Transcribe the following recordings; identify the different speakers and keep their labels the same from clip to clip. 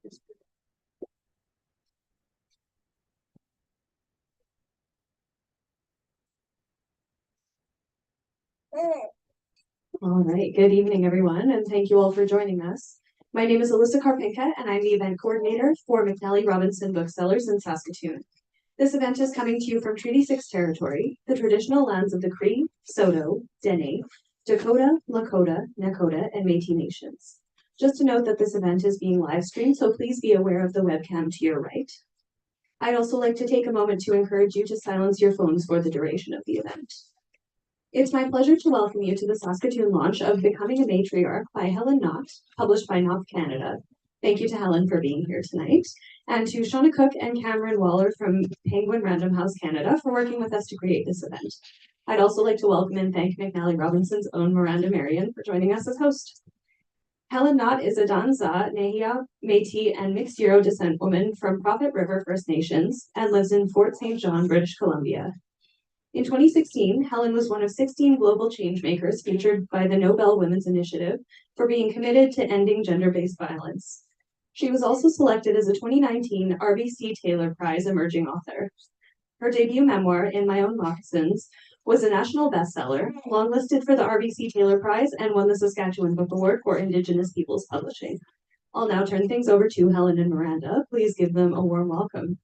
Speaker 1: All right, good evening, everyone, and thank you all for joining us. My name is Alyssa Karpinka, and I'm the event coordinator for McNally Robinson Booksellers in Saskatoon. This event is coming to you from Treaty 6 territory, the traditional lands of the Cree, Saulteaux, Dene, Dakota, Lakota, Nakota, and Métis nations. Just to note that this event is being live streamed, so please be aware of the webcam to your right. I'd also like to take a moment to encourage you to silence your phones for the duration of the event. It's my pleasure to welcome you to the Saskatoon launch of Becoming a Matriarch by Helen Knott, published by Knopf Canada. Thank you to Helen for being here tonight, and to Shauna Cook and Cameron Waller from Penguin Random House Canada for working with us to create this event. I'd also like to welcome and thank McNally Robinson's own Miranda Marion for joining us as host. Helen Knott is a Dane Zaa, Nehiyah, Métis, and mixed Euro descent woman from Prophet River First Nations and lives in Fort St. John, British Columbia. In 2016, Helen was one of 16 global changemakers featured by the Nobel Women's Initiative for being committed to ending gender-based violence. She was also selected as a 2019 RBC Taylor Prize Emerging Author. Her debut memoir, In My Own Moccasins, was a national bestseller, longlisted for the RBC Taylor Prize, and won the Saskatchewan Book Award for Indigenous Peoples Publishing. I'll now turn things over to Helen and Miranda. Please give them a warm welcome.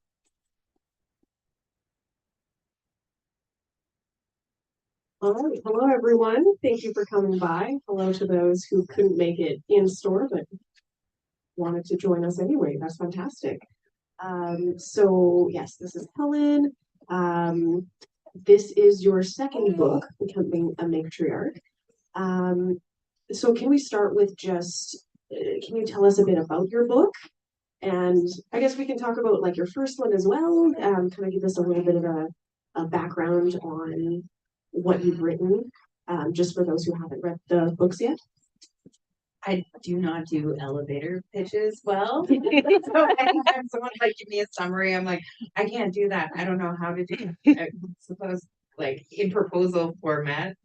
Speaker 2: All right. Hello, everyone. Thank you for coming by. Hello to those who couldn't make it in store but wanted to join us anyway. That's fantastic. So yes, this is Helen. This is your second book, Becoming a Matriarch. So can we start with just, can you tell us a bit about your book? And I guess we can talk about like your first one as well. Kind of give us a little bit of a background on what you've written, just for those who haven't read the books yet.
Speaker 3: I do not do elevator pitches well. So anytime someone like give me a summary, I'm like, I can't do that. I don't know how to do it. I suppose like in proposal format.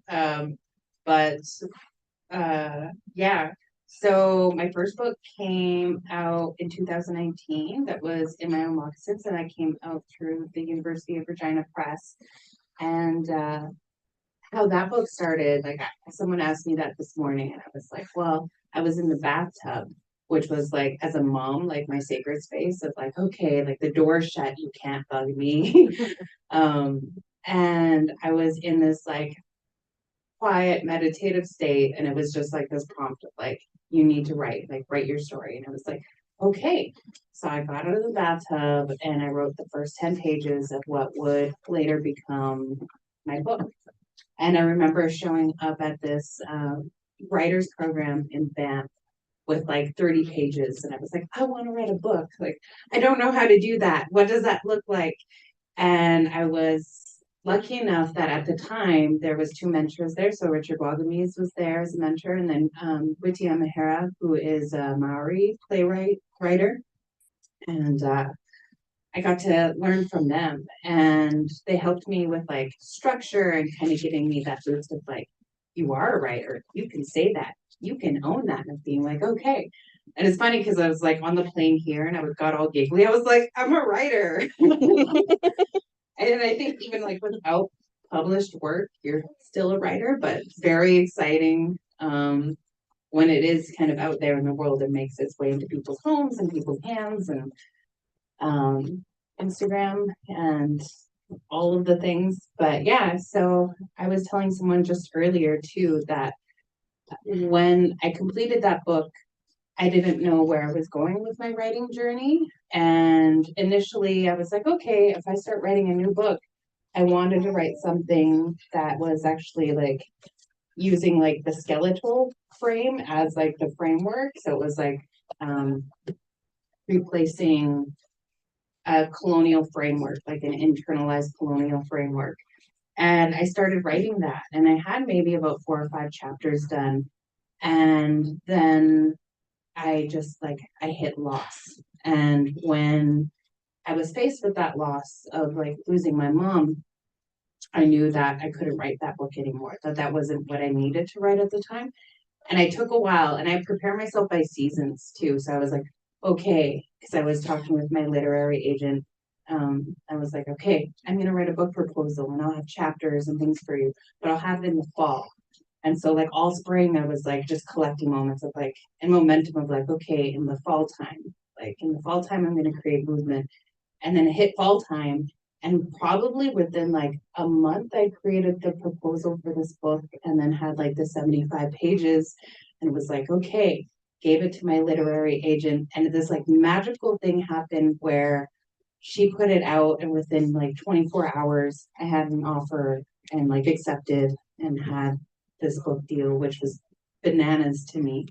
Speaker 3: Yeah. So my first book came out in 2019. That was In My Own Moccasins, and I came out through the University of Regina Press. And how that book started, like someone asked me that this morning, and I was like, well, I was in the bathtub, which was like, as a mom, like my sacred space of like, okay, like the door's shut, you can't bug me. And I was in this like quiet meditative state, and it was just like this prompt of like, you need to write your story. And I was like, okay. So I got out of the bathtub and I wrote the first 10 pages of what would later become my book. And I remember showing up at this writer's program in Banff with like 30 pages. And I was like, I want to write a book. Like, I don't know how to do that. What does that look like? And I was lucky enough that at the time there was two mentors there. So Richard Wagamese was there as a mentor, and then Witia Mahara, who is a Maori writer. And I got to learn from them, and they helped me with like structure and kind of giving me that boost of like, you are a writer, you can say that, you can own that, and being like, okay. And it's funny because I was like on the plane here and I got all giggly. I was like, I'm a writer. And I think even like without published work, you're still a writer, but it's very exciting when it is kind of out there in the world and makes its way into people's homes and people's hands and Instagram and all of the things. But yeah, so I was telling someone just earlier too that when I completed that book, I didn't know where I was going with my writing journey. And initially I was like, okay, if I start writing a new book, I wanted to write something that was actually like using like the skeletal frame as like the framework. So it was like replacing a colonial framework, like an internalized colonial framework. And I started writing that, and I had maybe about 4 or 5 chapters done. And then I hit loss. And when I was faced with that loss of like losing my mom, I knew that I couldn't write that book anymore, that wasn't what I needed to write at the time. And I took a while, and I prepared myself by seasons too. So I was like, okay, because I was talking with my literary agent. I was like, okay, I'm going to write a book proposal and I'll have chapters and things for you, but I'll have it in the fall. And so like all spring, I was like just collecting moments of like, and momentum of like, okay, in the fall time, I'm going to create movement. And then it hit fall time. And probably within like a month, I created the proposal for this book and then had like the 75 pages and was like, okay, gave it to my literary agent. And this like magical thing happened where she put it out, and within like 24 hours, I had an offer and like accepted and had this book deal, which was bananas to me.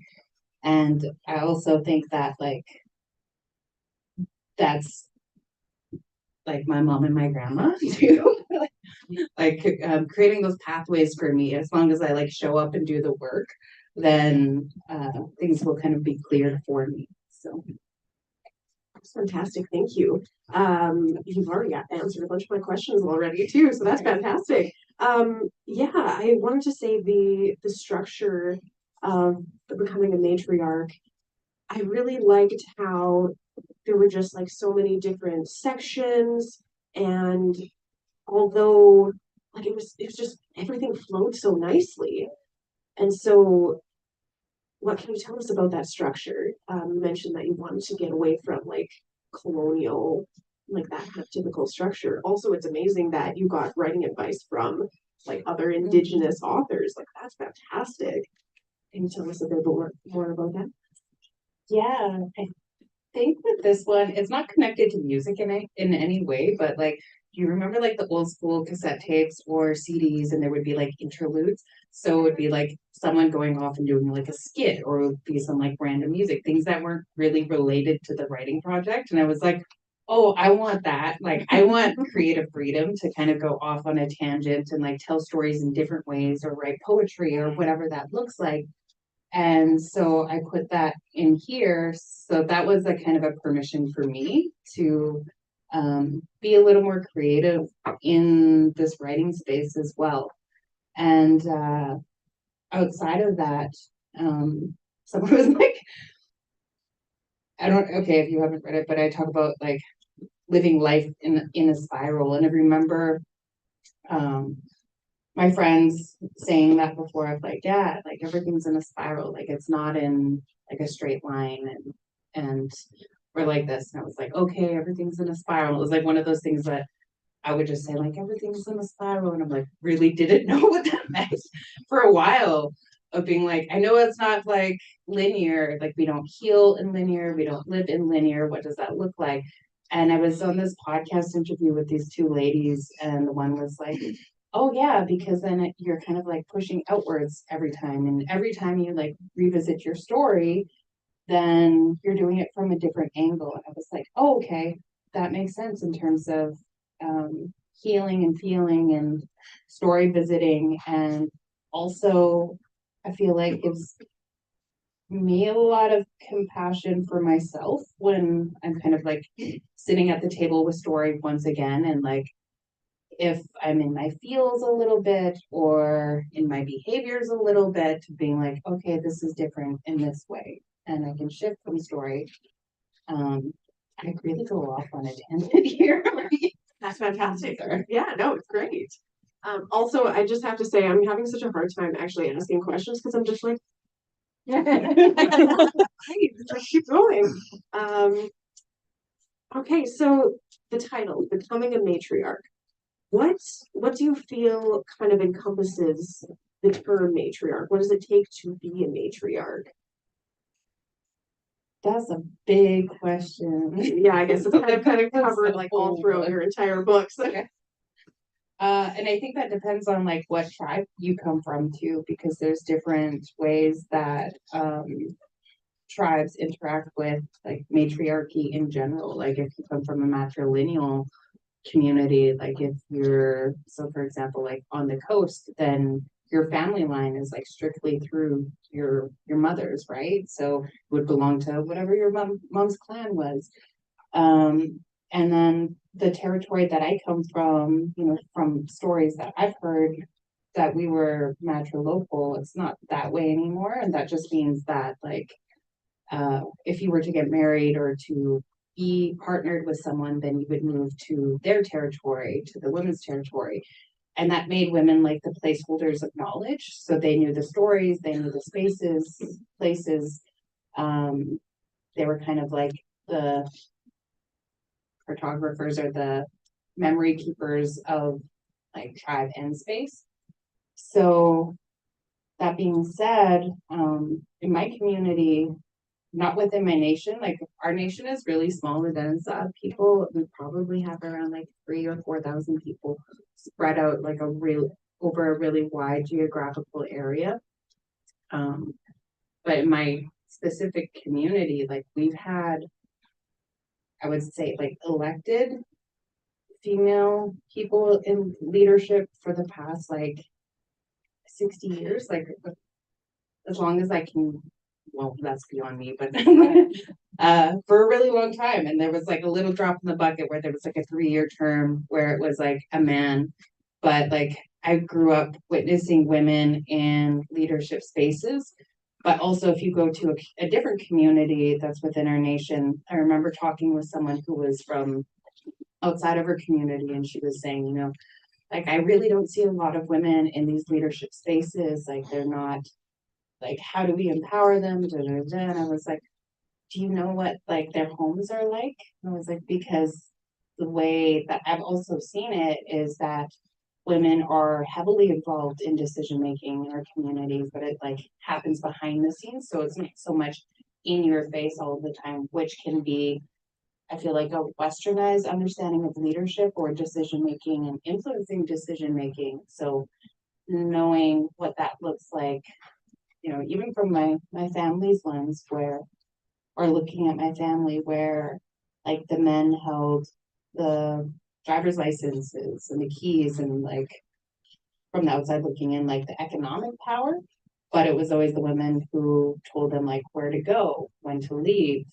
Speaker 3: And I also think that like that's like my mom and my grandma too. Creating those pathways for me, as long as I like show up and do the work, then things will kind of be cleared for me. So
Speaker 2: That's fantastic. Thank you. You've already answered a bunch of my questions already too, so that's fantastic. Yeah, I wanted to say the structure of becoming a matriarch. I really liked how there were just like so many different sections, and although like it was just everything flowed so nicely. And so what can you tell us about that structure? You mentioned that you wanted to get away from like colonial, like that kind of typical structure. Also, it's amazing that you got writing advice from like other Indigenous authors. Like that's fantastic. Can you tell us a bit more about that?
Speaker 3: yeah, I think with this one, it's not connected to music in any way, but like, do you remember like the old school cassette tapes or CDs, and there would be like interludes? So it would be like someone going off and doing like a skit, or it would be some like random music, things that weren't really related to the writing project. And I was like, oh, I want that. Like, I want creative freedom to kind of go off on a tangent and like tell stories in different ways or write poetry or whatever that looks like. And so I put that in here. So that was a kind of a permission for me to be a little more creative in this writing space as well. And outside of that, someone was like, I don't, okay, if you haven't read it, but I talk about like living life in a spiral. And I remember um, my friends saying that before of like, yeah, like everything's in a spiral, like it's not in like a straight line, and we're like this. And I was like, okay, everything's in a spiral. It was like one of those things that I would just say like everything's in a spiral, and I'm like really didn't know what that meant for a while, of being like, I know it's not like linear, like we don't heal in linear, we don't live in linear. What does that look like? And I was on this podcast interview with these two ladies, and the one was like, oh yeah, because then you're kind of like pushing outwards every time, and every time you like revisit your story, then you're doing it from a different angle. And I was like, oh, okay, that makes sense in terms of healing and feeling and story visiting. And also, I feel like gives me a lot of compassion for myself when I'm kind of like sitting at the table with story once again, and like if I'm in my feels a little bit or in my behaviors a little bit, being like, okay, this is different in this way, and I can shift from story. Um, I really go off on a tangent here.
Speaker 2: That's fantastic. Yeah, no, it's great. Also, I just have to say, I'm having such a hard time actually asking questions because I'm just like, like keep going. Okay, so the title, Becoming a Matriarch. What do you feel kind of encompasses the term matriarch? What does it take to be a matriarch?
Speaker 3: That's a big question.
Speaker 2: Yeah, I guess it's kind of covered like all throughout your entire book. So.
Speaker 3: Okay. And I think that depends on like what tribe you come from too, because there's different ways that tribes interact with like matriarchy in general. Like if you come from a matrilineal community, like if you're, so for example, like on the coast, then your family line is like strictly through your mother's, right? So it would belong to whatever your mom's clan was. And then the territory that I come from, you know, from stories that I've heard, that we were matrilocal, it's not that way anymore. And that just means that like if you were to get married or to be partnered with someone, then you would move to their territory, to the women's territory. And that made women like the placeholders of knowledge. So they knew the stories, they knew the spaces, places. They were kind of like the cartographers or the memory keepers of like tribe and space. So that being said, in my community, not within my nation, like our nation is really small. The Dane Zaa people, we probably have around like 3,000 or 4,000 people spread out like over a really wide geographical area. But in my specific community, like we've had, I would say, like elected female people in leadership for the past like 60 years, like as long as I can, well, that's beyond me, but for a really long time. And there was like a little drop in the bucket where there was like a 3-year term where it was like a man. But like I grew up witnessing women in leadership spaces. But also, if you go to a different community that's within our nation, I remember talking with someone who was from outside of her community, and she was saying, you know, like I really don't see a lot of women in these leadership spaces. Like they're not, like, how do we empower them? Da, da, da. And I was like, do you know what like their homes are like? And I was like, because the way that I've also seen it is that women are heavily involved in decision making in our communities, but it like happens behind the scenes. So it's not so much in your face all the time, which can be, I feel like, a westernized understanding of leadership or decision making and influencing decision making. So knowing what that looks like, you know, even from my family's lens, where, or looking at my family where like the men held the driver's licenses and the keys and like from the outside looking in like the economic power, but it was always the women who told them like where to go, when to leave,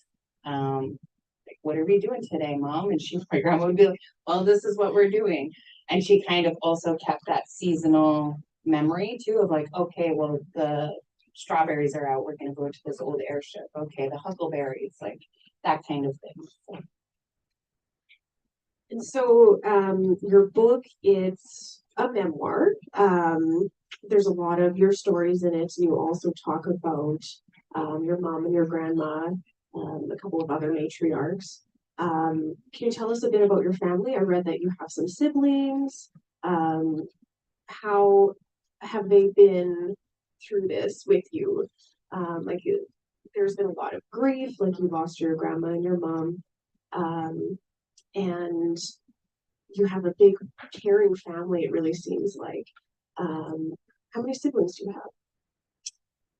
Speaker 3: like what are we doing today, mom? And my grandma would be like, well, this is what we're doing. And she kind of also kept that seasonal memory too of like, okay, well, the strawberries are out, we're going to go to this old airship, okay, the huckleberries, like that kind of thing. So.
Speaker 2: And so your book, it's a memoir. There's a lot of your stories in it. You also talk about your mom and your grandma, a couple of other matriarchs. Can you tell us a bit about your family? I read that you have some siblings. How have they been through this with you? There's been a lot of grief, like you lost your grandma and your mom. And you have a big caring family, it really seems like. How many siblings do you have?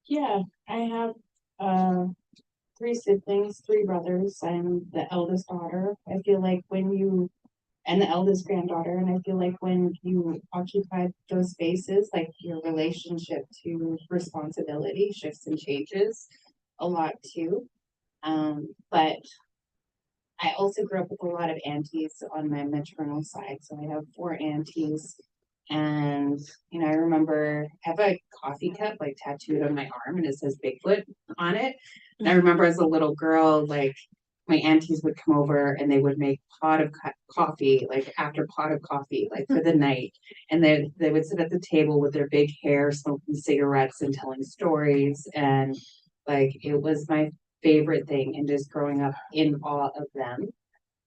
Speaker 3: Yeah, I have 3 siblings, 3 brothers. I'm the eldest daughter. I feel like and the eldest granddaughter, and I feel like when you occupy those spaces, like your relationship to responsibility shifts and changes a lot too. But I also grew up with a lot of aunties on my maternal side. So I have 4 aunties. And, you know, I remember I have a coffee cup like tattooed on my arm and it says Bigfoot on it. And I remember as a little girl, like my aunties would come over and they would make pot of coffee, like after pot of coffee, like for the night. And they would sit at the table with their big hair, smoking cigarettes and telling stories. And like it was my favorite thing, and just growing up in awe of them,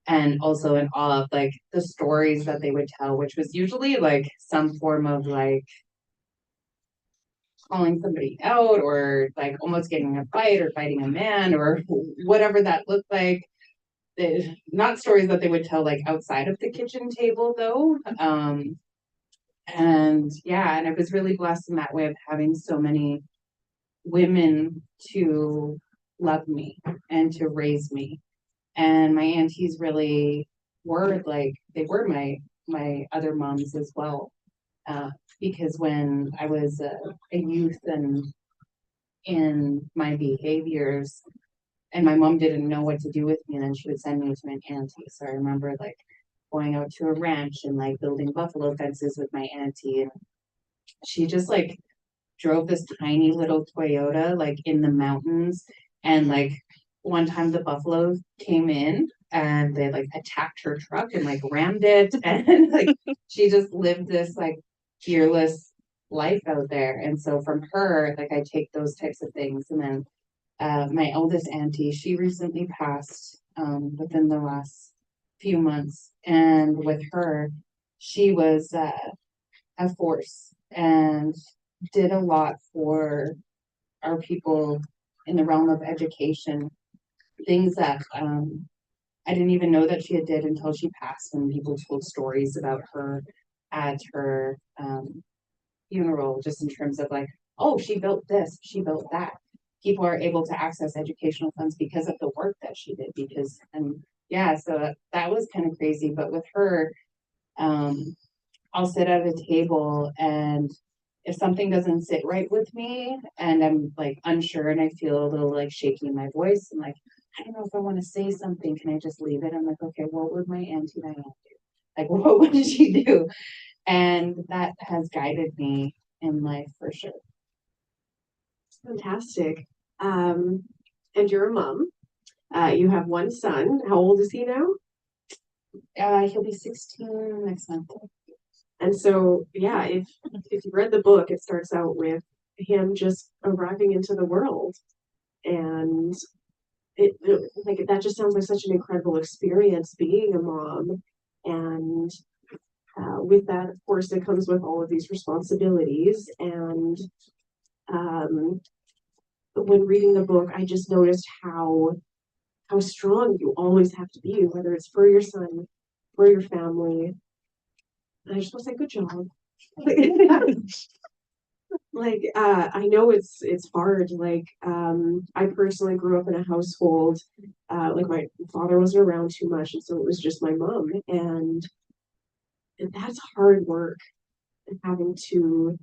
Speaker 3: and also in awe of like the stories that they would tell, which was usually like some form of like calling somebody out or like almost getting a fight or fighting a man or whatever that looked like. Not stories that they would tell like outside of the kitchen table though. And yeah, and I was really blessed in that way of having so many women to love me and to raise me. And my aunties really were like, they were my other moms as well. Because when I was a youth and in my behaviors, and my mom didn't know what to do with me, and then she would send me to my auntie. So I remember like going out to a ranch and like building buffalo fences with my auntie, and she just like drove this tiny little Toyota like in the mountains, And like one time the buffalo came in and they like attacked her truck and like rammed it. And like she just lived this like fearless life out there. And so from her, like I take those types of things. And then my eldest auntie, she recently passed within the last few months. And with her, she was a force and did a lot for our people in the realm of education, things that I didn't even know that she had did until she passed, and people told stories about her at her funeral, just in terms of like, oh, she built this, she built that. People are able to access educational funds because of the work that she did. Because and yeah, so that was kind of crazy. But with her, I'll sit at a table and if something doesn't sit right with me and I'm like unsure and I feel a little like shaky in my voice, I'm like, I don't know if I want to say something. Can I just leave it? I'm like, okay, what would my Auntie Diane do? Like, what would she do? And that has guided me in life for sure.
Speaker 2: Fantastic. And you're a mom. You have one son. How old is he now?
Speaker 3: He'll be 16 next month.
Speaker 2: And so, yeah, if you read the book, it starts out with him just arriving into the world, and it like that just sounds like such an incredible experience being a mom. And with that, of course, it comes with all of these responsibilities. And when reading the book, I just noticed how strong you always have to be, whether it's for your son, for your family. And I just want to say, good job. Like I know it's hard. Like I personally grew up in a household like my father wasn't around too much, and so it was just my mom, and that's hard work, and having to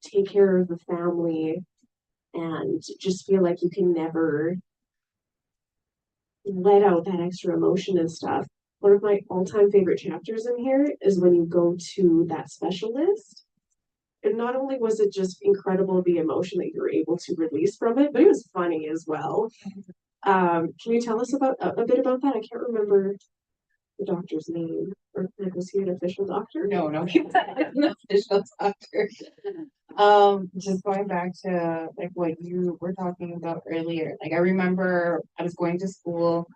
Speaker 2: take care of the family and just feel like you can never let out that extra emotion and stuff. One of my all-time favorite chapters in here is when you go to that specialist. And not only was it just incredible the emotion that you were able to release from it, but it was funny as well. Can you tell us about a bit about that? I can't remember the doctor's name. Or like, was he an official doctor?
Speaker 3: No, he's not an official doctor. Just going back to like what you were talking about earlier. Like I remember I was going to school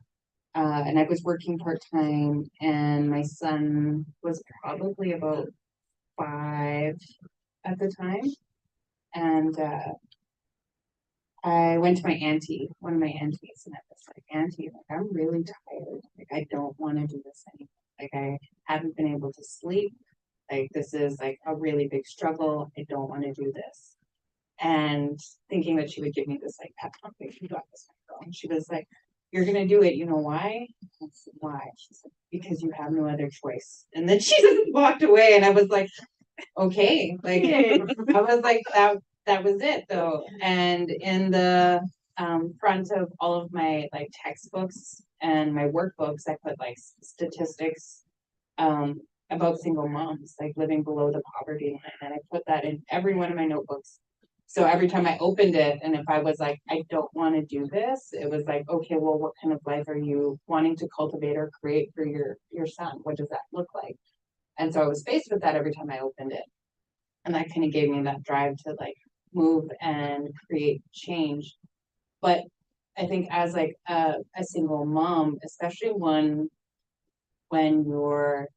Speaker 3: and I was working part-time and my son was probably about 5 at the time. And I went to my auntie, one of my aunties, and I was like, Auntie, like I'm really tired. Like I don't want to do this anymore. Like I haven't been able to sleep. Like this is like a really big struggle. I don't want to do this. And thinking that she would give me this like pep talk, like you got this, my girl. And she was like, you're gonna do it. You know why? I said, why? She said, because you have no other choice. And then she just walked away, and I was like, okay, like I was like that was it though. And in the front of all of my like textbooks and my workbooks, I put like statistics about single moms, like living below the poverty line. And I put that in every one of my notebooks. So every time I opened it, and if I was like, I don't want to do this, it was like, okay, well, what kind of life are you wanting to cultivate or create for your son? What does that look like? And so I was faced with that every time I opened it. And that kind of gave me that drive to like move and create change. But I think as like a single mom, especially one when you're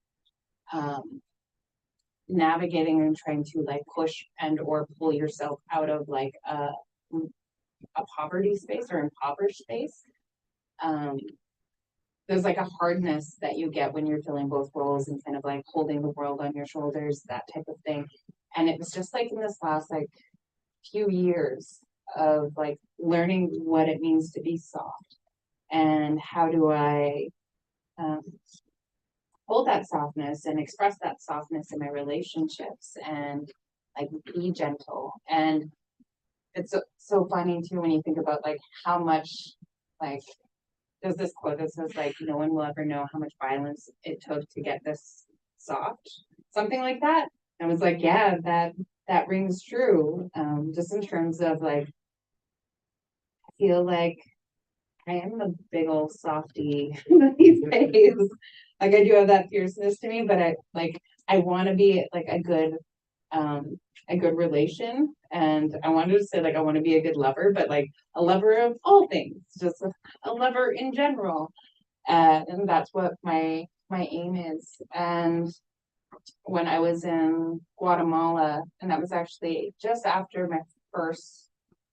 Speaker 3: navigating and trying to like push and or pull yourself out of like a poverty space or impoverished space, there's like a hardness that you get when you're filling both roles and kind of like holding the world on your shoulders, that type of thing. And it was just like in this last like few years of like learning what it means to be soft and how do I hold that softness and express that softness in my relationships and like be gentle. And it's so funny too when you think about like how much like there's this quote that says like no one will ever know how much violence it took to get this soft, something like that. I was like, yeah, that rings true. Just in terms of like I feel like I am a big old softy these days. Like I do have that fierceness to me, but I want to be like a good relation. And I wanted to say like I want to be a good lover, but like a lover of all things, just a lover in general. And that's what my aim is. And when I was in Guatemala, and that was actually just after my first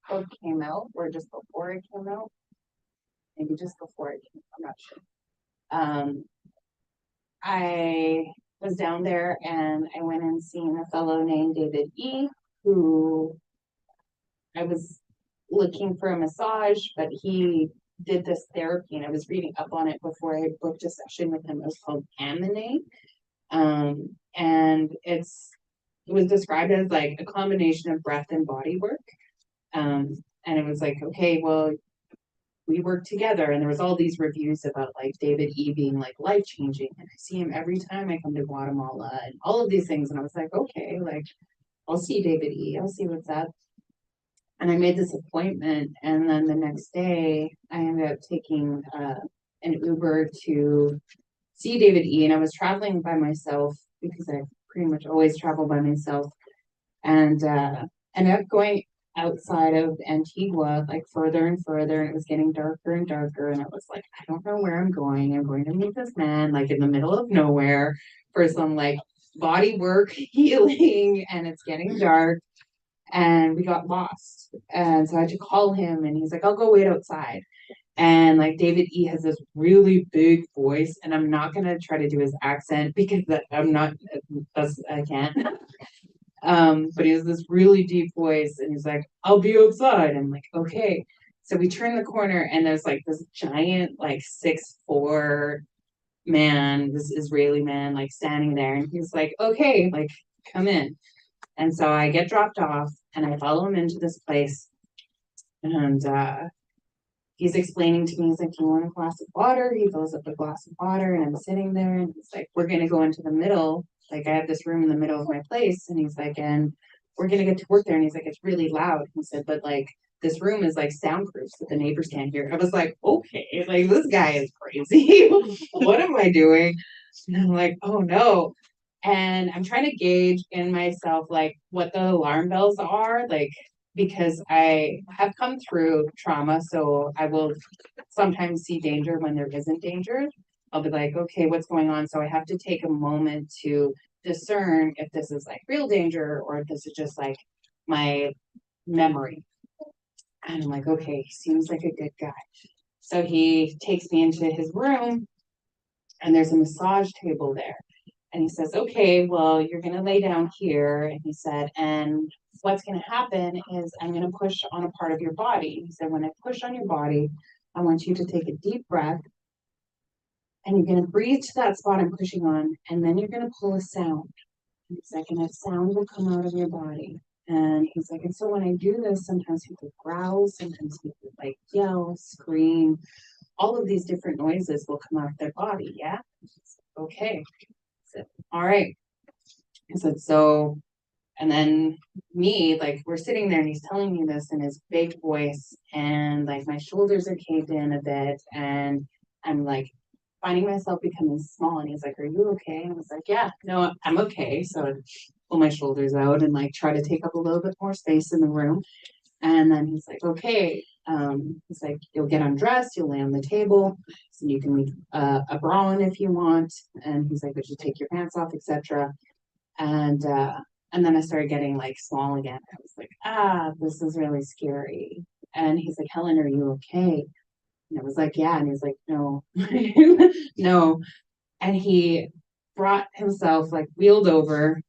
Speaker 3: book came out, or just before it came out, maybe just before it came out, I'm not sure. I was down there and I went and seen a fellow named David E, who I was looking for a massage, but he did this therapy and I was reading up on it before I booked a session with him. It was called Aminate. And it was described as like a combination of breath and body work. And it was like, okay, well, we worked together, and there was all these reviews about like David E being like life changing, and I see him every time I come to Guatemala, and all of these things, and I was like, okay, like I'll see David E, I'll see what's up. And I made this appointment, and then the next day I ended up taking an Uber to see David E, and I was traveling by myself because I pretty much always travel by myself, and ended up going outside of Antigua, like further and further, and it was getting darker and darker. And I was like, I don't know where I'm going. I'm going to meet this man, like in the middle of nowhere, for some like body work healing, and it's getting dark. And we got lost. And so I had to call him, and he's like, I'll go wait outside. And like David E has this really big voice, and I'm not gonna try to do his accent because I'm not, I can't. But he has this really deep voice, and he's like, I'll be outside. I'm like, okay. So we turn the corner, and there's like this giant, like 6'4" man, this Israeli man, like standing there, and he's like, okay, like come in. And so I get dropped off, and I follow him into this place, and he's explaining to me, he's like, do you want a glass of water? He fills up a glass of water, and I'm sitting there, and he's like, we're gonna go into the middle. Like I have this room in the middle of my place, and he's like, and we're gonna get to work there. And he's like, it's really loud. He said, but like this room is like soundproof so the neighbors can't hear. I was like, okay, like this guy is crazy. What am I doing? And I'm like, oh no. And I'm trying to gauge in myself like what the alarm bells are, like because I have come through trauma, so I will sometimes see danger when there isn't danger. I'll be like, okay, what's going on? So I have to take a moment to discern if this is like real danger or if this is just like my memory. And I'm like, okay, he seems like a good guy. So he takes me into his room, and there's a massage table there. And he says, okay, well, you're going to lay down here. And he said, and what's going to happen is I'm going to push on a part of your body. He said, when I push on your body, I want you to take a deep breath, and you're going to breathe to that spot I'm pushing on, and then you're going to pull a sound. And he's like, and that sound will come out of your body. And he's like, and so when I do this, sometimes people growl, sometimes people like yell, scream, all of these different noises will come out of their body. Yeah. Okay. Said, all right. I said, so, and then me, like, we're sitting there and he's telling me this in his big voice, and like my shoulders are caved in a bit, and I'm like finding myself becoming small. And he's like, are you okay? And I was like, yeah, no, I'm okay. So I pull my shoulders out and like try to take up a little bit more space in the room. And then he's like, okay. He's like, you'll get undressed, you'll lay on the table, so you can leave a bra on if you want. And he's like, but you take your pants off, etc. And then I started getting like small again. I was like, this is really scary. And he's like, Helen, are you okay? And I was like, yeah. And he's like, no, no. And he brought himself, like, wheeled over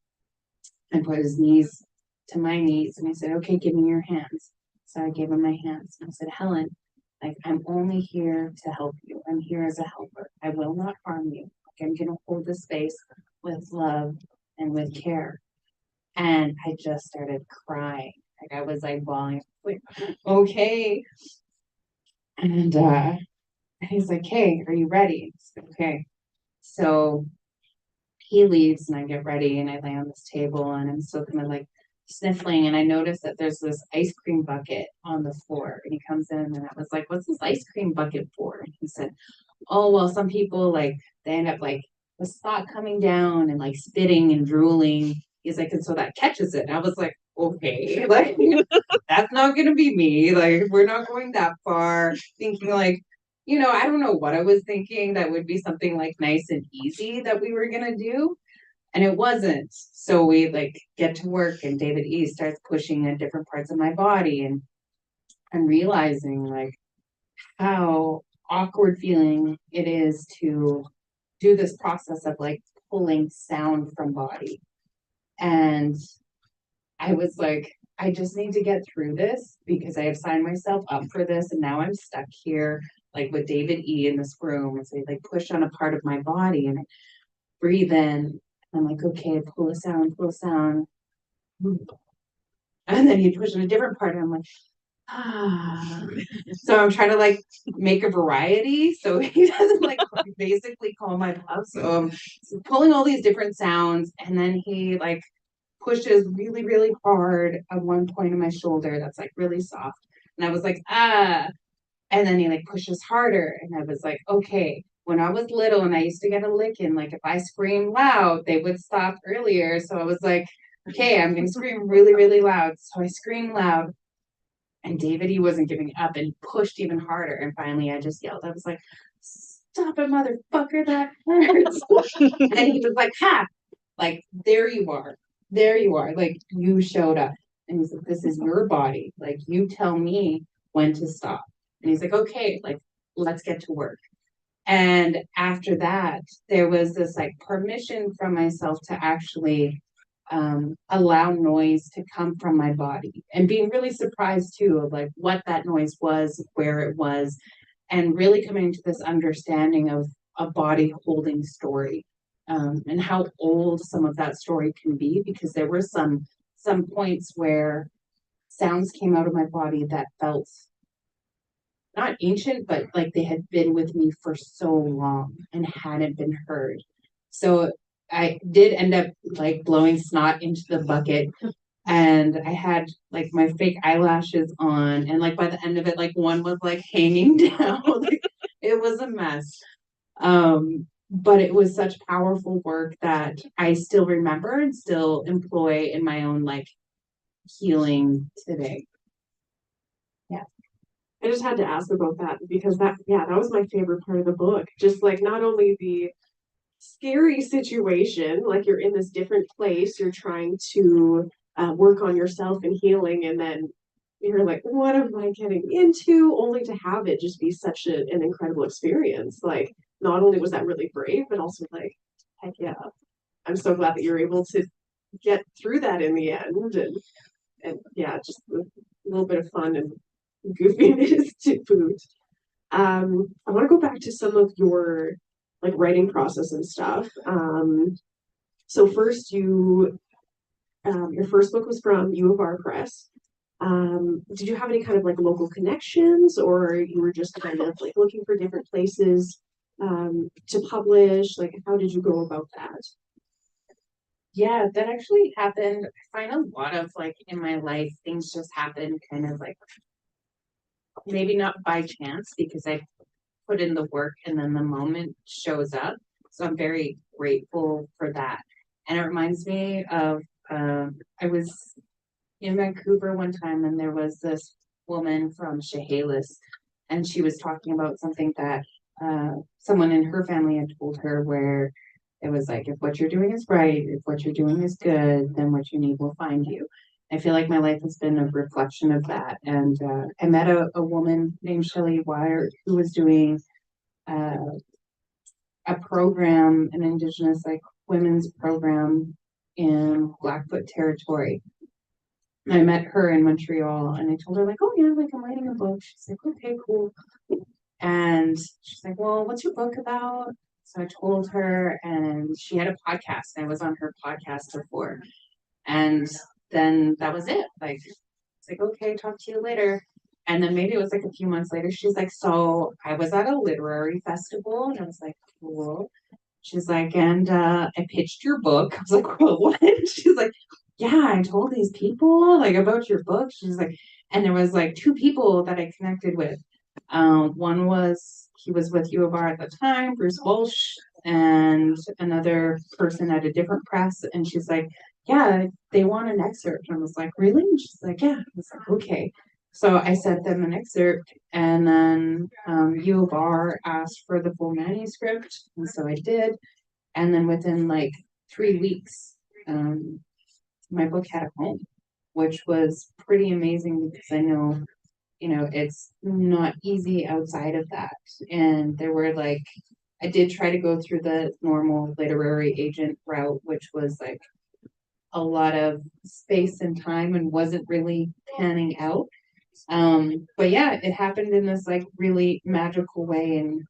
Speaker 3: and put his knees to my knees. And I said, okay, give me your hands. So I gave him my hands. And I said, Helen, like, I'm only here to help you. I'm here as a helper. I will not harm you. Like, I'm going to hold the space with love and with care. And I just started crying. Like, I was like bawling. Like, okay. And he's like, hey, are you ready? Said, okay. So he leaves and I get ready and I lay on this table and I'm still kind of like sniffling, and I noticed that there's this ice cream bucket on the floor. And he comes in, and I was like, "What's this ice cream bucket for?" And he said, "Oh, well, some people like they end up like the snot coming down and like spitting and drooling." He's like, "And so that catches it." And I was like, "Okay, like that's not gonna be me. Like we're not going that far." Thinking like, I don't know what I was thinking. That would be something like nice and easy that we were gonna do. And it wasn't. So we like get to work, and David E starts pushing at different parts of my body, and I'm realizing like how awkward feeling it is to do this process of like pulling sound from body. And I was like, I just need to get through this because I have signed myself up for this, and now I'm stuck here like with David E in this room. And so he like push on a part of my body, and I breathe in. I'm like, okay, pull a sound, pull a sound. And then he'd push in a different part, and I'm like, ah. So I'm trying to like make a variety so he doesn't like basically call my bluff. So pulling all these different sounds, and then he like pushes really, really hard at one point of my shoulder that's like really soft. And I was like, ah. And then he like pushes harder. And I was like, okay. When I was little and I used to get a licking, like if I screamed loud, they would stop earlier. So I was like, okay, I'm going to scream really, really loud. So I screamed loud. And David, he wasn't giving up, and he pushed even harder. And finally, I just yelled. I was like, stop it, motherfucker, that hurts. And he was like, ha, like, there you are. There you are. Like, you showed up. And he's like, this is your body. Like, you tell me when to stop. And he's like, okay, like, let's get to work. And after that, there was this like permission from myself to actually allow noise to come from my body, and being really surprised too of like what that noise was, where it was, and really coming to this understanding of a body holding story, and how old some of that story can be, because there were some points where sounds came out of my body that felt not ancient, but like they had been with me for so long and hadn't been heard. So I did end up like blowing snot into the bucket, and I had like my fake eyelashes on, and like by the end of it, like one was like hanging down. Like, it was a mess. But it was such powerful work that I still remember and still employ in my own like healing today. Yeah.
Speaker 2: I just had to ask about that because that was my favorite part of the book. Just like not only the scary situation, like you're in this different place, you're trying to work on yourself and healing, and then you're like, what am I getting into? Only to have it just be such an incredible experience. Like, not only was that really brave, but also like, heck yeah, I'm so glad that you're able to get through that in the end, and yeah, just a little bit of fun and goofiness to boot. I want to go back to some of your like writing process and stuff. So first your first book was from U of R Press. Did you have any kind of like local connections, or you were just kind of like looking for different places to publish? Like, how did you go about that?
Speaker 3: Yeah, that actually happened. I find a lot of like in my life, things just happen kind of like maybe not by chance, because I put in the work and then the moment shows up. So I'm very grateful for that. And it reminds me of I was in Vancouver one time, and there was this woman from Chehalis, and she was talking about something that someone in her family had told her, where it was like, if what you're doing is right, if what you're doing is good, then what you need will find you. I feel like my life has been a reflection of that. And I met a woman named Shelley Wire who was doing uh, a program, an Indigenous like women's program in Blackfoot territory. And I met her in Montreal, and I told her like, oh yeah, like I'm writing a book. She's like, okay, cool. And she's like, well, what's your book about? So I told her, and she had a podcast. And I was on her podcast before. And then that was it. Like, it's like, okay, talk to you later. And then maybe it was like a few months later, she's like, so I was at a literary festival, and I was like, cool. She's like, and I pitched your book. I was like, well, what? She's like, yeah, I told these people like about your book. She's like, and there was like two people that I connected with. One was he was with U of R at the time, Bruce Walsh, and another person at a different press. And she's like, yeah, they want an excerpt. And I was like, really? And she's like, yeah. I was like, okay. So I sent them an excerpt, and then U of R asked for the full manuscript, and so I did. And then within like 3 weeks, um, my book had a home, which was pretty amazing because I know, it's not easy outside of that. And there were like, I did try to go through the normal literary agent route, which was like a lot of space and time and wasn't really panning out. But yeah, it happened in this like really magical way. And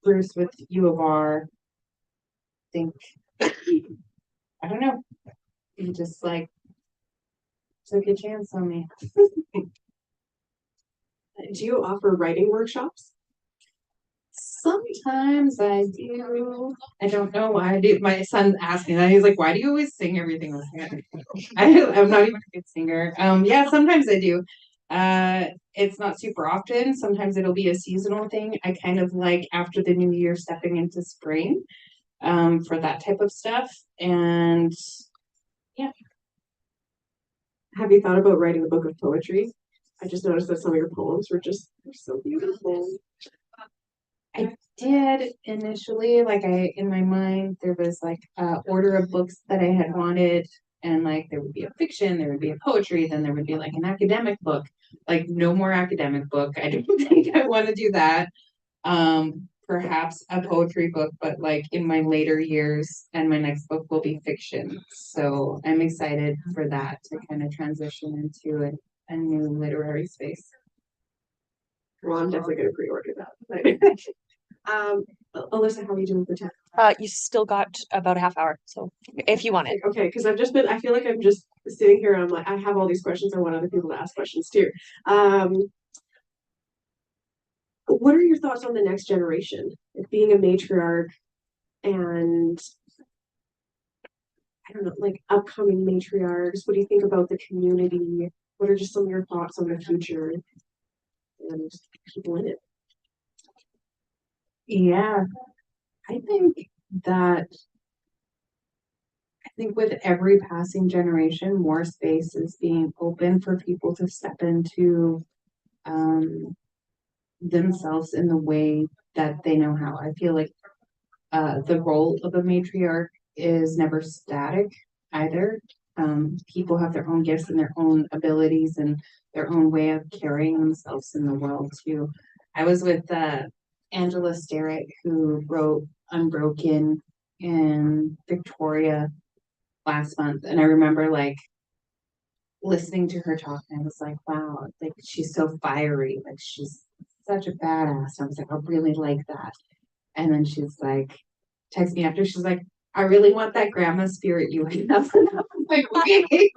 Speaker 3: Bruce with U of R, I think, I don't know, he just like took a chance on me.
Speaker 2: Do you offer writing workshops?
Speaker 3: Sometimes I do. I don't know why I do. My son asked me that. He's like, "Why do you always sing everything?" I'm not even a good singer. Yeah, sometimes I do. It's not super often. Sometimes it'll be a seasonal thing. I kind of like after the new year stepping into spring, for that type of stuff. And yeah,
Speaker 2: Have you thought about writing a book of poetry? I just noticed that some of your poems were just they're so beautiful.
Speaker 3: I did initially, like in my mind, there was like a order of books that I had wanted, and like there would be a fiction, there would be a poetry, then there would be like an academic book. Like no more academic book. I don't think I want to do that. Perhaps a poetry book, but like in my later years, and my next book will be fiction. So I'm excited for that to kind of transition into a new literary space.
Speaker 2: Well, I'm definitely going to pre-order that. Alyssa, how are you doing for time?
Speaker 4: You still got about a half hour, so if you want it.
Speaker 2: Okay, because I feel like I'm just sitting here and I'm like, I have all these questions. I want other people to ask questions too. What are your thoughts on the next generation? Like being a matriarch and I don't know, like upcoming matriarchs. What do you think about the community? What are just some of your thoughts on the future and people in it?
Speaker 3: Yeah, I think that I think with every passing generation, more space is being open for people to step into themselves in the way that they know how. I feel like the role of a matriarch is never static either. People have their own gifts and their own abilities and their own way of carrying themselves in the world too. I was with Angela Sterritt, who wrote Unbroken in Victoria last month, and I remember like listening to her talk, and I was like, wow, like she's so fiery, like she's such a badass. I was like, I really like that. And then she's like, text me after, she's like, I really want that grandma spirit you have. And I was like, okay.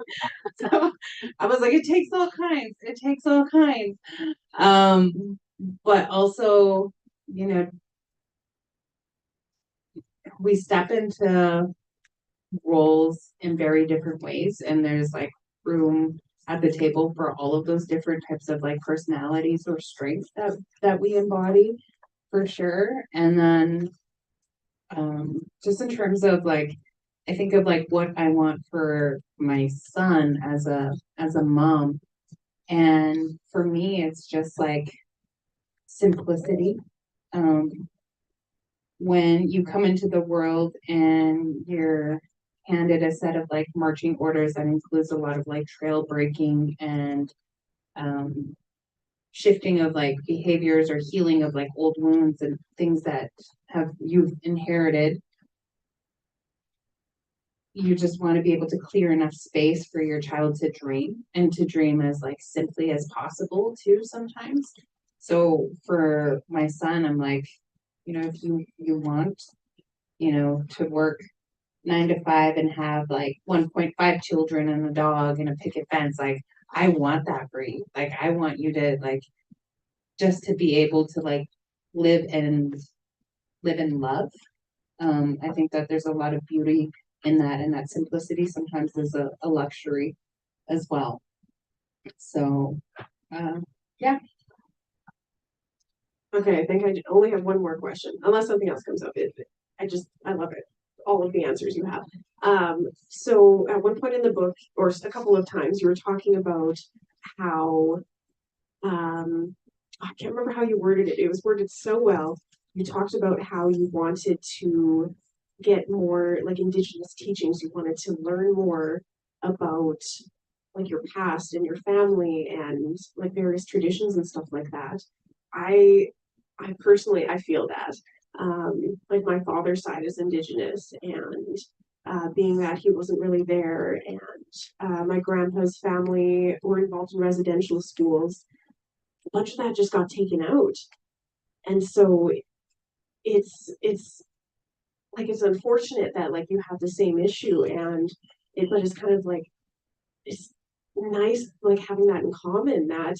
Speaker 3: So I was like, it takes all kinds. It takes all kinds. But also, you know, we step into roles in very different ways, and there's like room at the table for all of those different types of like personalities or strengths that we embody for sure. And then just in terms of like I think of like what I want for my son as a mom, and for me it's just like simplicity. um when you come into the world and you're handed a set of like marching orders that includes a lot of like trail breaking and um, shifting of like behaviors or healing of like old wounds and things that have you've inherited, you just want to be able to clear enough space for your child to dream and to dream as like simply as possible too sometimes. So for my son, I'm like, if you want, to work 9 to 5 and have like 1.5 children and a dog and a picket fence, like I want that for you. Like I want you to like just to be able to like live and live in love. I think that there's a lot of beauty in that, and that simplicity sometimes is a luxury as well. So, yeah.
Speaker 2: Okay, I think I only have one more question, unless something else comes up. I love it. All of the answers you have. So at one point in the book, or a couple of times, you were talking about how, I can't remember how you worded it. It was worded so well. You talked about how you wanted to get more like Indigenous teachings. You wanted to learn more about like your past and your family and like various traditions and stuff like that. I I personally I feel that. Like my father's side is Indigenous, and being that he wasn't really there, and my grandpa's family were involved in residential schools, a bunch of that just got taken out. And so it's like it's unfortunate that like you have the same issue, and but it's kind of like it's nice like having that in common, that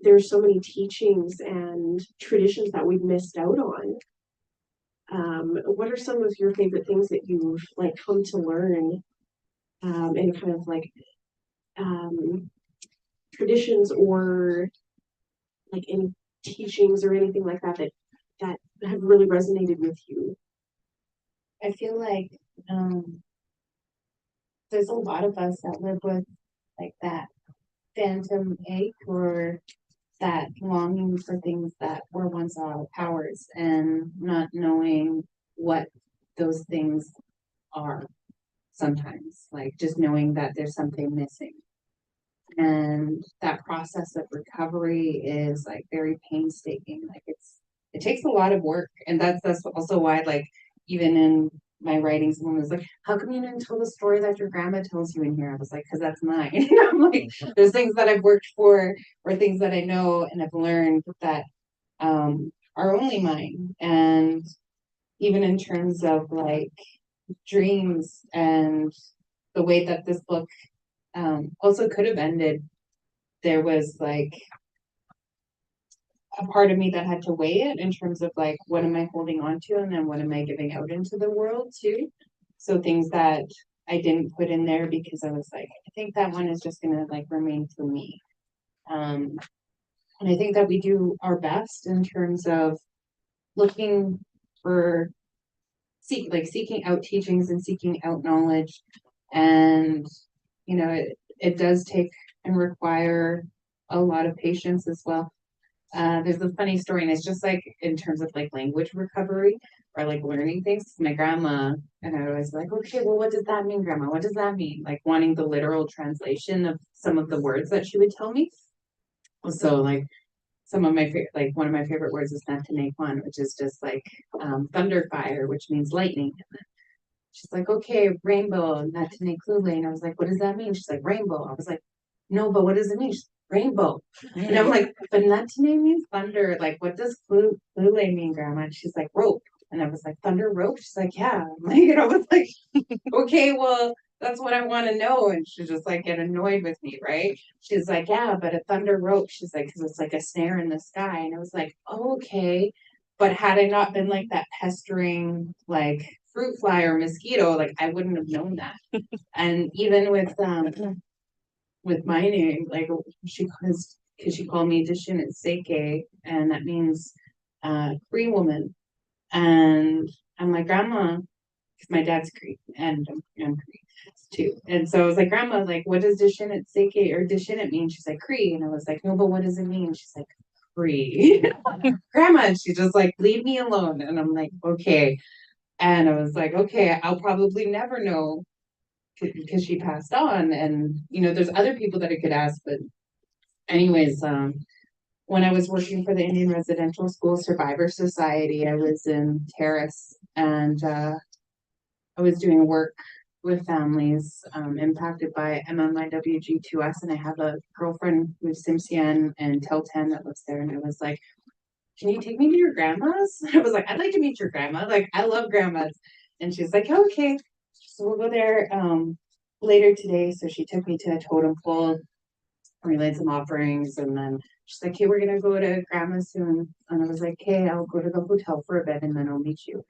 Speaker 2: there's so many teachings and traditions that we've missed out on. What are some of your favorite things that you've like come to learn, and kind of like um, traditions, or like any teachings or anything like that that have really resonated with you?
Speaker 3: I feel like there's a lot of us that live with like that phantom ache, or that longing for things that were once ours, and not knowing what those things are sometimes, like just knowing that there's something missing. And that process of recovery is like very painstaking. Like it takes a lot of work. And that's also why, like, even in my writing, someone was like, how come you didn't tell the story that your grandma tells you in here? I was like, because that's mine. I'm like, there's things that I've worked for, or things that I know and have learned that are only mine. And even in terms of like dreams, and the way that this book also could have ended, there was like a part of me that had to weigh it in terms of like, what am I holding on to, and then what am I giving out into the world too. So things that I didn't put in there because I was like, I think that one is just gonna like remain for me. And I think that we do our best in terms of looking for seeking out teachings and seeking out knowledge. And it does take and require a lot of patience as well. There's a funny story, and it's just like in terms of like language recovery, or like learning things. My grandma, and I was like, okay, well, what does that mean, grandma? What does that mean? Like wanting the literal translation of some of the words that she would tell me. So like some of my favorite, like one of my favorite words is Natanekwan, which is just like thunder fire, which means lightning. And she's like, okay, rainbow, Nataneklule. And I was like, what does that mean? She's like, rainbow. I was like, no, but what does it mean? She's like, rainbow. And I'm like, but Natane means thunder. Like, what does Klule mean, grandma? And she's like, rope. And I was like, thunder rope? She's like, yeah. I'm like, I was like, okay, well, that's what I want to know. And she's just like, get annoyed with me, right? She's like, yeah, but a thunder rope. She's like, because it's like a snare in the sky. And I was like, oh, okay. But had I not been like that pestering, like fruit fly or mosquito, like I wouldn't have known that. And even with my name, like because she called me Dishin Seke, and that means Cree woman. And I'm like, grandma, because my dad's Cree, and I'm Cree too. And so I was like, grandma, like, what does Dishin Seke or Dishin mean? She's like, Cree. And I was like, no, but what does it mean? She's like, Cree. Grandma, and she's just like, leave me alone. And I'm like, okay. And I was like, okay, I'll probably never know, because she passed on. And there's other people that I could ask, but anyways, when I was working for the Indian Residential School Survivor Society, I was in Terrace, and I was doing work with families impacted by MMIWG2S, and I have a girlfriend who's Simsian and Telten that lives there, and I was like, can you take me to your grandma's? I was like, I'd like to meet your grandma. Like, I love grandmas. And she's like, oh, okay. So we'll go there later today. So she took me to a totem pole, relayed some offerings, and then she's like, hey, we're gonna go to grandma soon. And I was like, hey, I'll go to the hotel for a bit and then I'll meet you.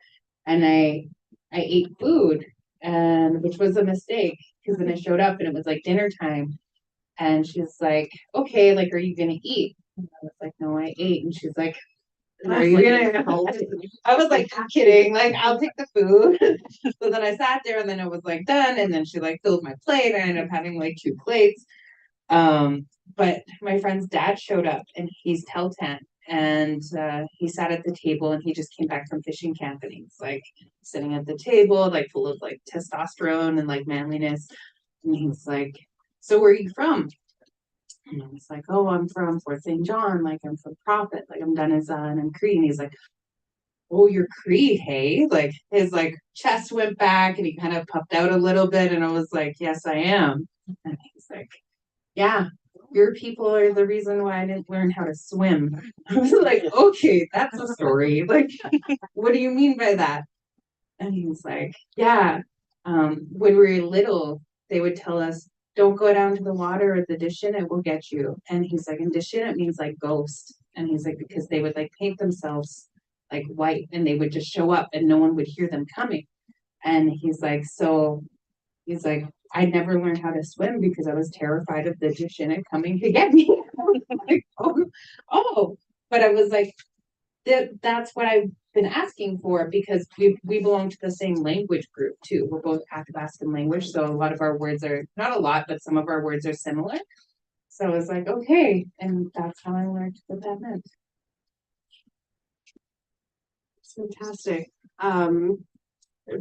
Speaker 3: And I ate food, and which was a mistake because then I showed up and it was like dinner time. And she's like, okay, like, are you gonna eat? And I was like, no, I ate. And she's like, are you gonna help? I was like, kidding, like, I'll take the food. So then I sat there and then it was like done. And then she like filled my plate. I ended up having like 2 plates. But my friend's dad showed up and he's Teltan. And he sat at the table and he just came back from fishing camp and he's like sitting at the table, like full of like testosterone and like manliness. And he's like, so where are you from? And I was like, oh, I'm from Fort St. John. Like, I'm from Prophet. Like, I'm Dane Zaa and I'm Cree. And he's like, oh, you're Cree, hey? Like, his like chest went back and he kind of puffed out a little bit. And I was like, yes, I am. And he's like, yeah, your people are the reason why I didn't learn how to swim. I was like, okay, that's a story. Like, what do you mean by that? And he's like, yeah, when we were little, they would tell us, don't go down to the water or the dishin, it will get you. And he's like, and dishin, it means like ghost. And he's like, because they would like paint themselves like white and they would just show up and no one would hear them coming. And he's like, so he's like, I never learned how to swim because I was terrified of the dishin coming to get me. Like, oh, but I was like, that's what I've been asking for because we belong to the same language group too. We're both Athabascan language, so a lot of our words are not a lot, but some of our words are similar. So I was like, okay, and that's how I learned what that meant.
Speaker 2: It's fantastic.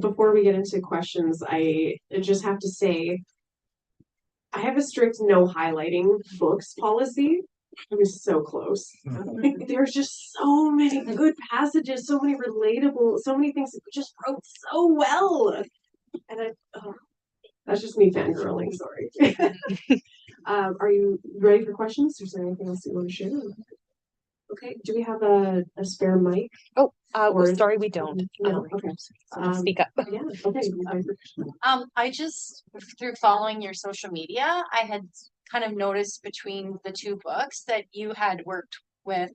Speaker 2: Before we get into questions, I just have to say I have a strict no highlighting books policy. I was so close. There's just so many good passages, so many relatable, so many things that you just wrote so well. And that's just me fangirling, sorry. Are you ready for questions? Is there anything else you want to share? Okay, do we have a spare mic?
Speaker 4: Oh,
Speaker 2: Or-
Speaker 4: sorry, we don't.
Speaker 2: No, okay.
Speaker 4: Speak up.
Speaker 2: Yeah, okay.
Speaker 5: I just, through following your social media, I had kind of noticed between the two books that you had worked with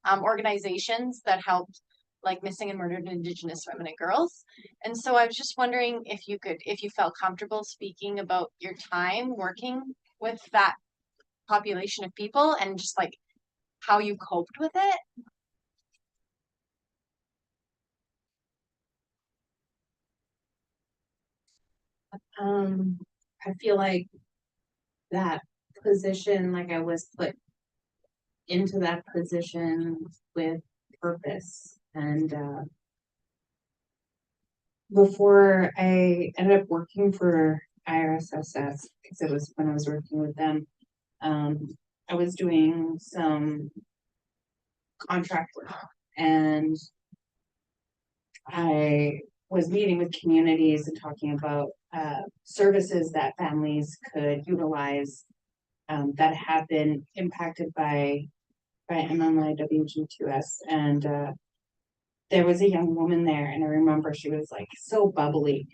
Speaker 5: organizations that helped like missing and murdered Indigenous women and girls. And so I was just wondering if you felt comfortable speaking about your time working with that population of people and just like how you coped with it.
Speaker 3: I feel like that position, like I was put into that position with purpose. And before I ended up working for IRSSS, because it was when I was working with them, I was doing some contract work and I was meeting with communities and talking about services that families could utilize that have been impacted by MMIWG2S. And there was a young woman there, and I remember she was like so bubbly,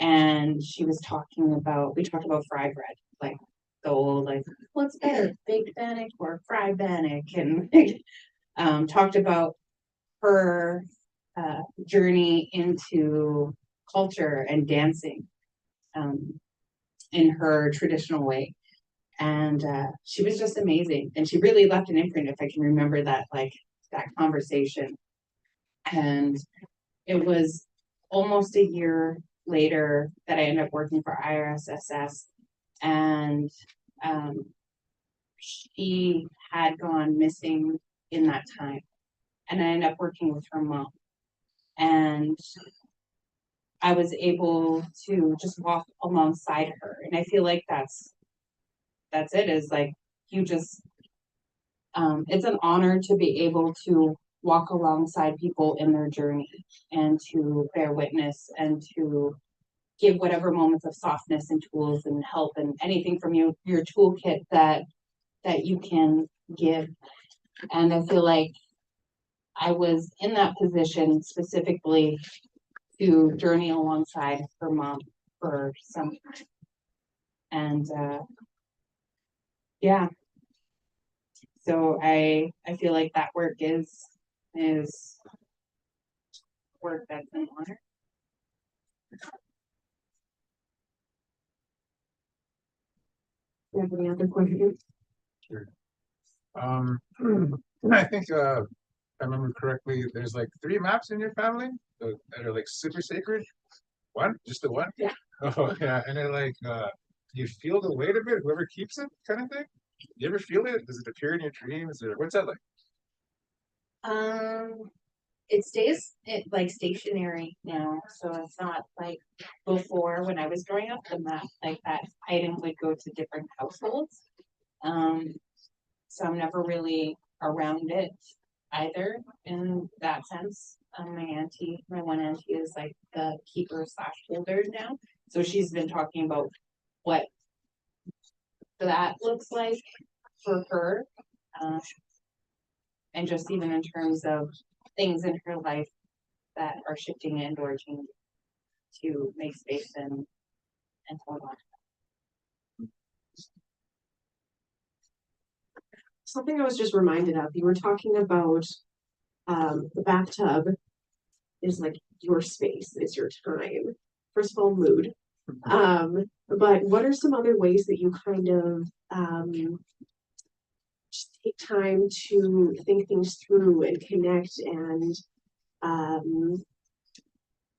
Speaker 3: and she was talking about, we talked about fry bread, like the old, like, what's better, baked bannock or fried bannock, and talked about her journey into culture and dancing in her traditional way. And she was just amazing. And she really left an imprint, if I can remember that, like that conversation. And it was almost a year later that I ended up working for IRSSS. And she had gone missing in that time. And I ended up working with her mom. And I was able to just walk alongside her. And I feel like that's it, is like you just it's an honor to be able to walk alongside people in their journey and to bear witness and to give whatever moments of softness and tools and help and anything from your toolkit that you can give. And I feel like I was in that position specifically to journey alongside her mom for some time. And yeah. So I feel like that work is work that's an honor.
Speaker 2: you have any other questions?
Speaker 6: Sure. I think if I remember correctly, there's like 3 maps in your family that are like super sacred. One, just the one.
Speaker 2: Yeah.
Speaker 6: Oh yeah, and then like, do you feel the weight of it? Whoever keeps it, kind of thing. You ever feel it? Does it appear in your dreams, or what's that like?
Speaker 3: Um, it stays like stationary now, so it's not like before when I was growing up, and that like that item would go to different households. Um, so I'm never really around it either in that sense. My one auntie is like the keeper slash holder now, so she's been talking about what that looks like for her, uh, and just even in terms of things in her life that are shifting and or changing to make space and hold on.
Speaker 2: Something I was just reminded of, you were talking about the bathtub is like your space, it's your time. First of all, mood. But what are some other ways that you kind of just take time to think things through and connect and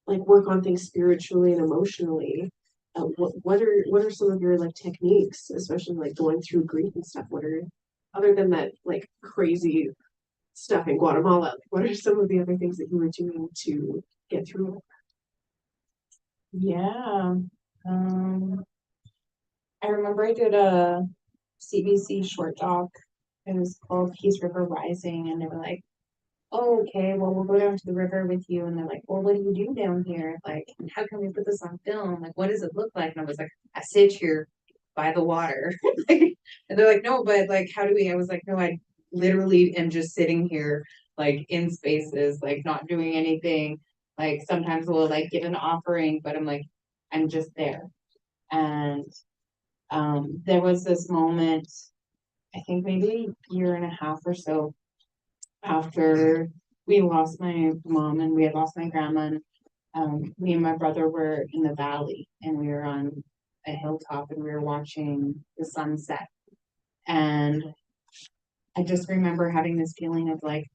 Speaker 2: like work on things spiritually and emotionally? What are some of your like techniques, especially like going through grief and stuff? What are, other than that like crazy stuff in Guatemala, what are some of the other things that you were doing to get through it?
Speaker 3: Yeah. I remember I did a CBC short doc. It was called Peace River Rising, and they were like, "Oh, okay, well, we'll go down to the river with you." And they're like, "Well, what do you do down here? Like, how can we put this on film? Like, what does it look like?" And I was like, "I sit here by the water." Like, and they're like, "No, but like, how do we?" I was like, "No, I literally am just sitting here, like in spaces, like not doing anything. Like sometimes we'll like give an offering, but I'm like, I'm just there." And there was this moment, I think maybe a year and a half or so after we lost my mom and we had lost my grandma. And me and my brother were in the valley and we were on a hilltop and we were watching the sunset. And I just remember having this feeling of like,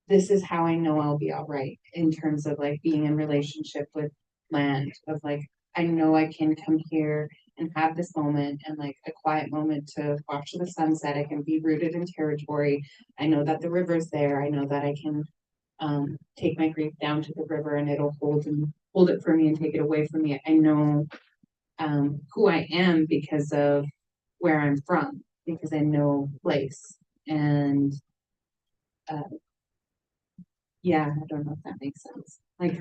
Speaker 3: this is how I know I'll be all right in terms of like being in relationship with land, of like, I know I can come here and have this moment and like a quiet moment to watch the sunset. I can be rooted in territory. I know that the river's there. I know that I can take my grief down to the river and it'll hold it for me and take it away from me. I know who I am because of where I'm from, because I know place. And yeah, I don't know if that makes sense. Like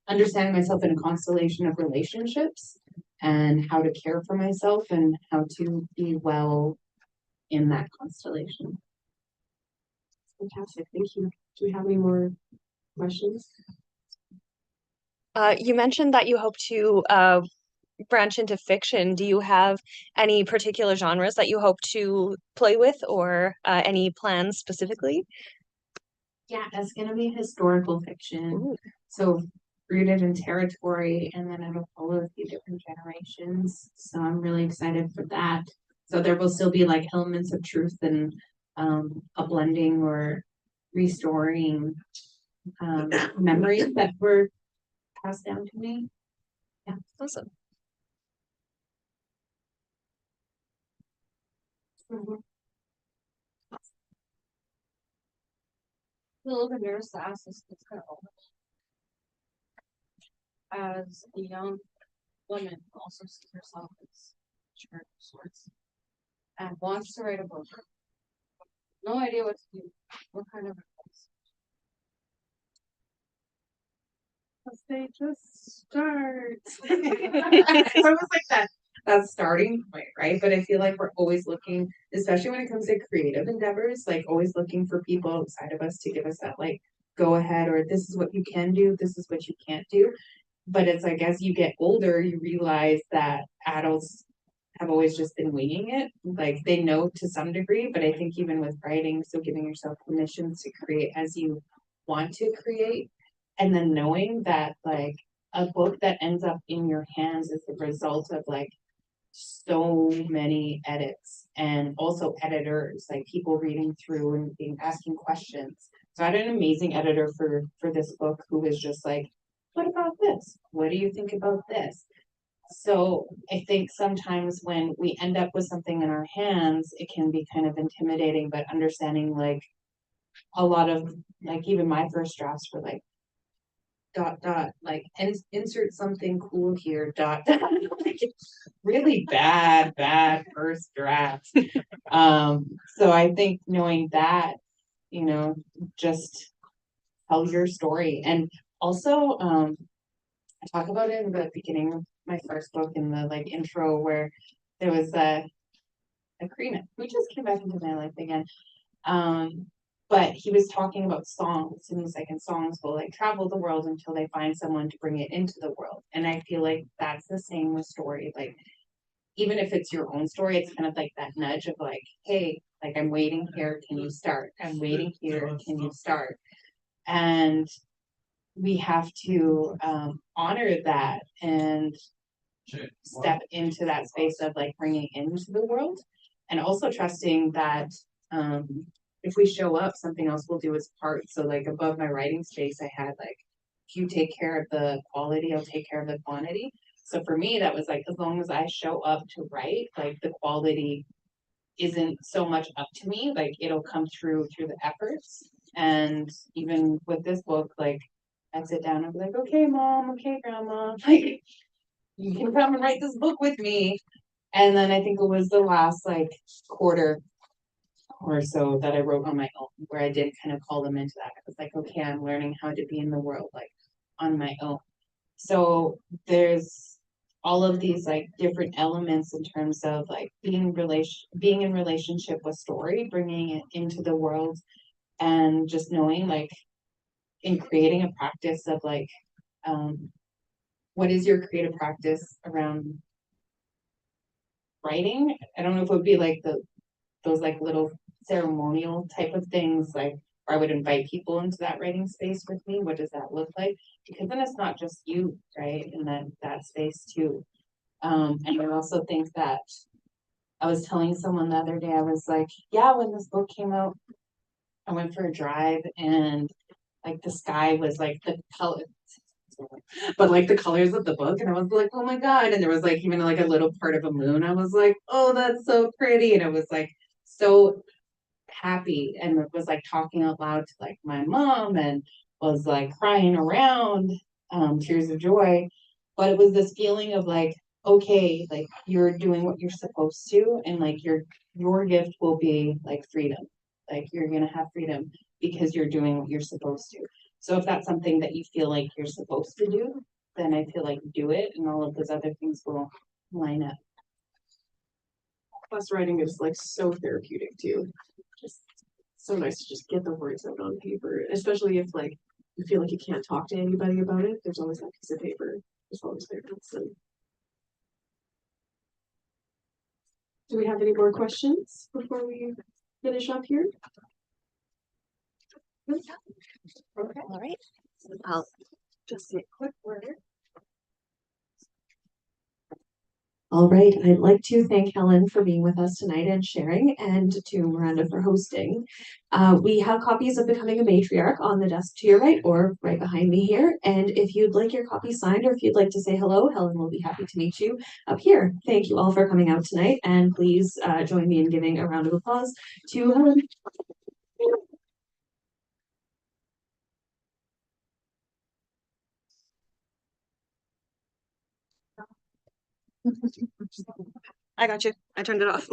Speaker 3: understanding myself in a constellation of relationships and how to care for myself and how to be well in that constellation.
Speaker 2: Fantastic, thank you. Do we have any more questions?
Speaker 4: You mentioned that you hope to branch into fiction. Do you have any particular genres that you hope to play with, or any plans specifically?
Speaker 3: Yeah, it's gonna be historical fiction.
Speaker 4: Ooh.
Speaker 3: So rooted in territory, and then it'll follow a few different generations. So I'm really excited for that. So there will still be like elements of truth and a blending or restoring memories that were passed down to me. Yeah.
Speaker 4: Awesome.
Speaker 5: A little bit nervous to ask this, it's kind of as a young woman also sees herself as a of sorts and wants to write a book. No idea what to do. What kind of advice?
Speaker 3: They just start. It's almost like that starting point, right? But I feel like we're always looking, especially when it comes to creative endeavors, like always looking for people outside of us to give us that like go ahead, or this is what you can do, this is what you can't do. But it's like as you get older, you realize that adults have always just been winging it. Like they know to some degree, but I think even with writing, so giving yourself permission to create as you want to create, and then knowing that like a book that ends up in your hands is the result of like so many edits and also editors, like people reading through and being asking questions. So I had an amazing editor for this book who was just like, what about this? What do you think about this? So I think sometimes when we end up with something in our hands, it can be kind of intimidating, but understanding like a lot of like even my first drafts were like dot dot like insert something cool here dot dot like really bad first draft. So I think knowing that, you know, just tell your story. And also I talk about it in the beginning of my first book in the like intro where there was a Karina who just came back into my life again. But he was talking about songs and he's like, and songs will like travel the world until they find someone to bring it into the world. And I feel like that's the same with story. Like, even if it's your own story, it's kind of like that nudge of like, hey, like I'm waiting here, can you start? I'm waiting here, can you start? And we have to honor that and step into that space of like bringing into the world and also trusting that if we show up, something else will do its part. So like above my writing space, I had like, if you take care of the quality, I'll take care of the quantity. So for me, that was like, as long as I show up to write, like the quality isn't so much up to me, like it'll come through the efforts. And even with this book, like I'd sit down and be like, okay, mom, okay, grandma, like you can come and write this book with me. And then I think it was the last like quarter or so that I wrote on my own, where I did kind of call them into that. I was like, okay, I'm learning how to be in the world like on my own. So there's all of these like different elements in terms of like being in relationship with story, bringing it into the world, and just knowing like in creating a practice of like what is your creative practice around writing? I don't know if it would be like those like little ceremonial type of things, like where I would invite people into that writing space with me. What does that look like? Because then it's not just you, right? In that space too. And I also think that I was telling someone the other day, I was like, yeah, when this book came out, I went for a drive and like the sky was like the color, but like the colors of the book, and I was like, oh my god! And there was like even like a little part of a moon. I was like, oh, that's so pretty, and it was like so happy, and it was like talking out loud to like my mom, and was like crying around, tears of joy. But it was this feeling of like, okay, like you're doing what you're supposed to, and like your gift will be like freedom. Like you're gonna have freedom because you're doing what you're supposed to. So if that's something that you feel like you're supposed to do, then I feel like do it, and all of those other things will line up.
Speaker 2: Plus writing is like so therapeutic too. Just so nice to just get the words out on paper, especially if like you feel like you can't talk to anybody about it. There's always that piece of paper. It's always there. Do we have any more questions before we finish up here?
Speaker 4: Okay. All right. I'll
Speaker 2: Just say a quick word.
Speaker 1: All right, I'd like to thank Helen for being with us tonight and sharing, and to Miranda for hosting. We have copies of Becoming a Matriarch on the desk to your right or right behind me here. And if you'd like your copy signed or if you'd like to say hello, Helen will be happy to meet you up here. Thank you all for coming out tonight, and please join me in giving a round of applause to Helen.
Speaker 4: I got you. I turned it off.